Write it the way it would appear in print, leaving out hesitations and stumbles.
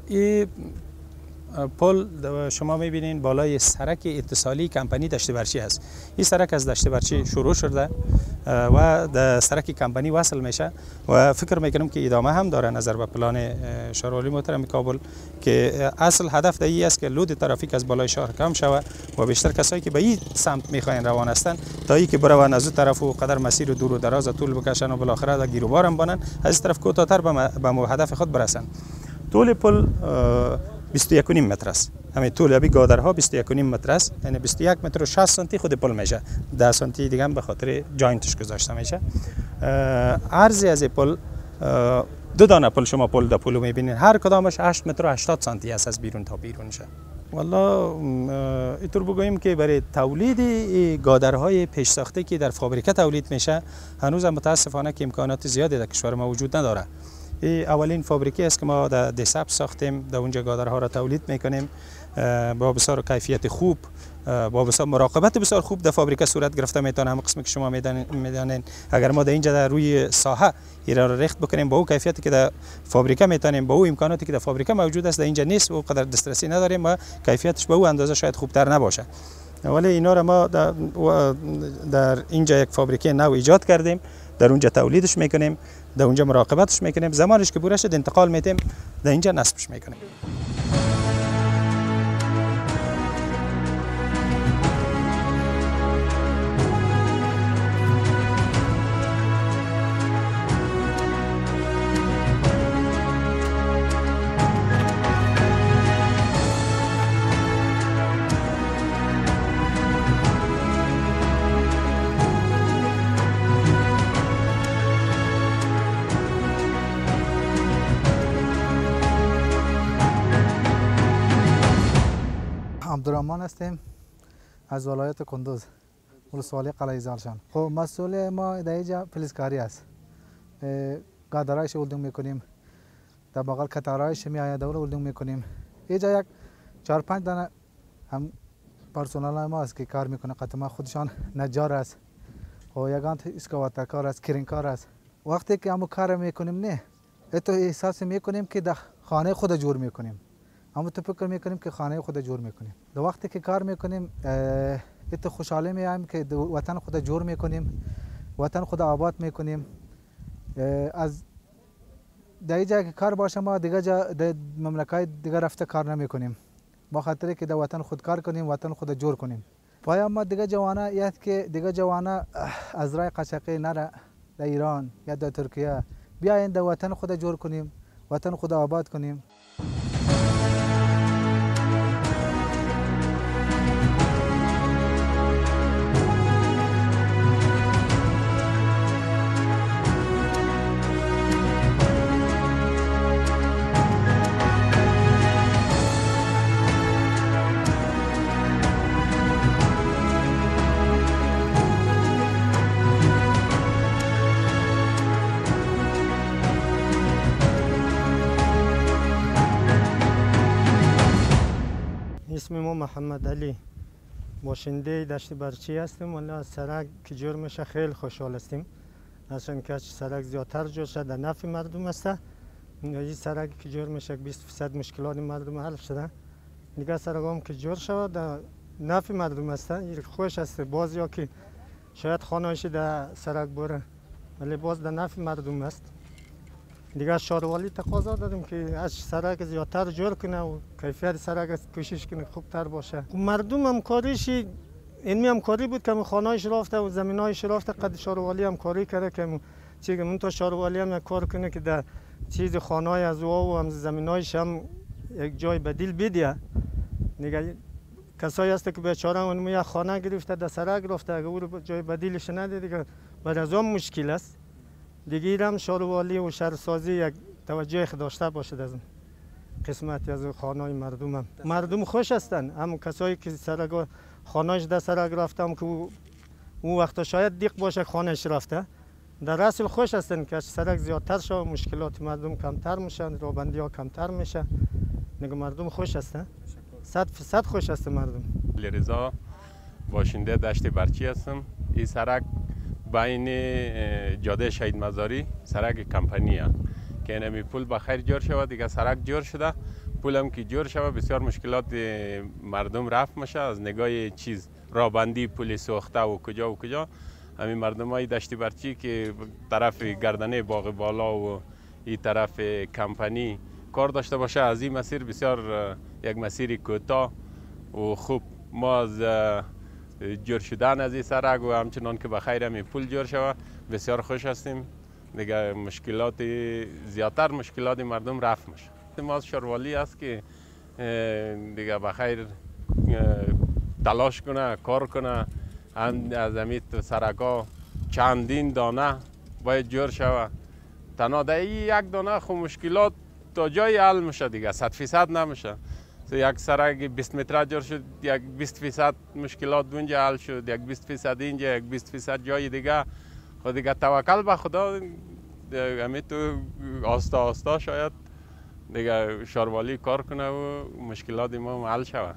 این پل شما میبینین بالای سرک اتصالی کمپانی دشت برچی هست. این سرک از دشت برچی شروع شده و در سرک کمپانی وصل میشه و فکر میکنم که ادامه هم داره نظر به پلان شهروالی محترم کابل که اصل هدف در این است که لود ترافیک از بالای شهر کم شود و بیشتر کسایی که به این سمت میخواین روان هستند تا اینکه برون از اون طرف و قدر مسیر دور و دراز طول بکشن و بالاخره در گیر و بار هم بانن، از طرف کوتاه‌تر به هدف خود برسن. طول پل 21.5 متر است. همین طول ابی گادرها 21.5 متر است، یعنی 21 متر و 60 سانتی خود پل میشه. 10 سانتی دیگه هم به خاطر جاینتش گذاشته میشه. عرض از پل دو دانه پل شما پل در پلو میبینید، هر کدامش 8 متر و 80 سانتی است از بیرون تا بیرونشه. والله اینطور بگوییم که برای تولید گادرهای پیش ساخته که در فابریکه تولید میشه هنوز متاسفانه که امکانات زیادی در کشور ما وجود نداره. این اولین فابریکی است که ما در دسب ساختیم، در اونجا گادرها را تولید میکنیم با بسیار کیفیت خوب، با بسیار مراقبت بسیار خوب در فابریکه صورت گرفته میتونه. هم قسمی که شما میدانین اگر ما در اینجا در روی ساحه ایران را رخت بکنیم با او کیفیتی که در فابریکه میتونیم، با او امکاناتی که در فابریکه موجود است در اینجا نیست و قدر دسترسی نداریم و کیفیتش به او اندازه شاید خوبتر نباشه. ولی اینا را ما در اینجا یک فابریکه نو ایجاد کردیم، در اونجا تولیدش میکنیم، در اونجا مراقبتش میکنیم، زمانش که بوره شد انتقال میدیم، در اینجا نصبش میکنیم. عبدالرحمن هستیم از ولایت کندوز، ولسوالی قلعه زالشان. خب مسئول ما در اینجا پلیسکاری است. گادرایش ولدینگ میکنیم، در بغل کتارایش میآید دور ولدینگ میکنیم. اینجا یک 4-5 دانه هم پرسنل ما است که کار میکنه. قطعا خودشان نجار است و یگان اسکواتر کار است، کرین کار است. وقتی که همو کار میکنیم نه تو احساس میکنیم که در خانه خود جور میکنیم. اما تو فکر میکنیم که خانه خود جور میکنیم. در وقتی که کار میکنیم تو خوشحالی میایم که وطن خود جور میکنیم، وطن خود آباد میکنیم. از در اینجا که کار باشه ما دیگه در مملکت دیگه رفته کار نمیکنیم، با خاطر که در وطن خود کار کنیم، وطن خود جور کنیم. پایا ما دیگه جوانه یاد که دیگه جوانه از راه قشقی نره در ایران یا در ترکیه، بیاین در وطن خود جور کنیم، وطن خود آباد کنیم. اسم ما محمد علی، باشنده دشت برچی هستیم. ولی از سرک که جور میشه خیلی خوشحال هستیم، چون که سرک زیادتر جور شده در نفع مردم است. این سرک که جور میشه 20% مشکلات مردم حل شده. دیگه سرک هم که جور شود در نفع مردم است. این خوش است. باز یا که شاید خانه‌اش در سرک بره ولی باز در نفع مردم است. دیگه شهروالی تقاضا دادیم که از سرک زیادتر جور کنه و کیفیت سرک کوشش کنه خوبتر باشه. مردم هم کاریش اینمی هم کاری بود که خانه‌اش رفته و زمینایش رفته، قد شهروالی هم کاری کرده که چیزی من تو شهروالی هم یک کار کنه که در چیز خانه‌ای از او و هم زمینایش هم یک جای بدیل بده. دیگه کسایی هست که بیچاره اون یک خانه گرفته در سرک رفته، اگه او جای بدیلش نده دیگه بعد از اون مشکل است. دیگه هم شهروالی و شهرسازی یک توجه داشته باشد از قسمتی از خانه‌های مردم. هم مردم خوش هستند، هم کسایی که سرک خانه‌اش در سرک رفتم که اون وقتا شاید دیق باشه خانه‌اش رفته، در اصل خوش هستند که سرک زیادتر شه و مشکلات مردم کمتر میشن، رابندی‌ها کمتر میشه. دیگه مردم خوش هستند، 100% خوش هست مردم. رضا، باشنده دشت برچی هستم. این سرک بین جاده شهید مزاری سرک کمپانیه که اینمی پول بخیر جور شود. دیگه سرک جور شده، پولم که جور شود بسیار مشکلات مردم رفت میشه. از نگاه چیز رابندی پول سوخته و کجا همین مردم های دشت برچی که طرف گردنه باغ بالا و این طرف کمپانی کار داشته باشه، از این مسیر بسیار یک مسیر کوتاه و خوب. ما از جور شدن از این سرک و همچنان که بخیر همین پول جور شود بسیار خوش هستیم. دیگه مشکلات زیادتر مشکلات مردم رفت میشه. ما از شاروالی است که دیگه بخیر تلاش کنه، کار کنه. از امید سرکا چندین دانه باید جور شود. تنها در یک دانه خو مشکلات تا جای حل میشه دیگه، 100% نمیشه. یک سرک 20 متر جور شد، یک 20% مشکلات اونجا حل شد، یک 20% اینجا، یک 20% جای دیگه. خود دیگه توکل به خدا، همین تو آستا شاید دیگه شاروالی کار کنه و مشکلات ما حل شود.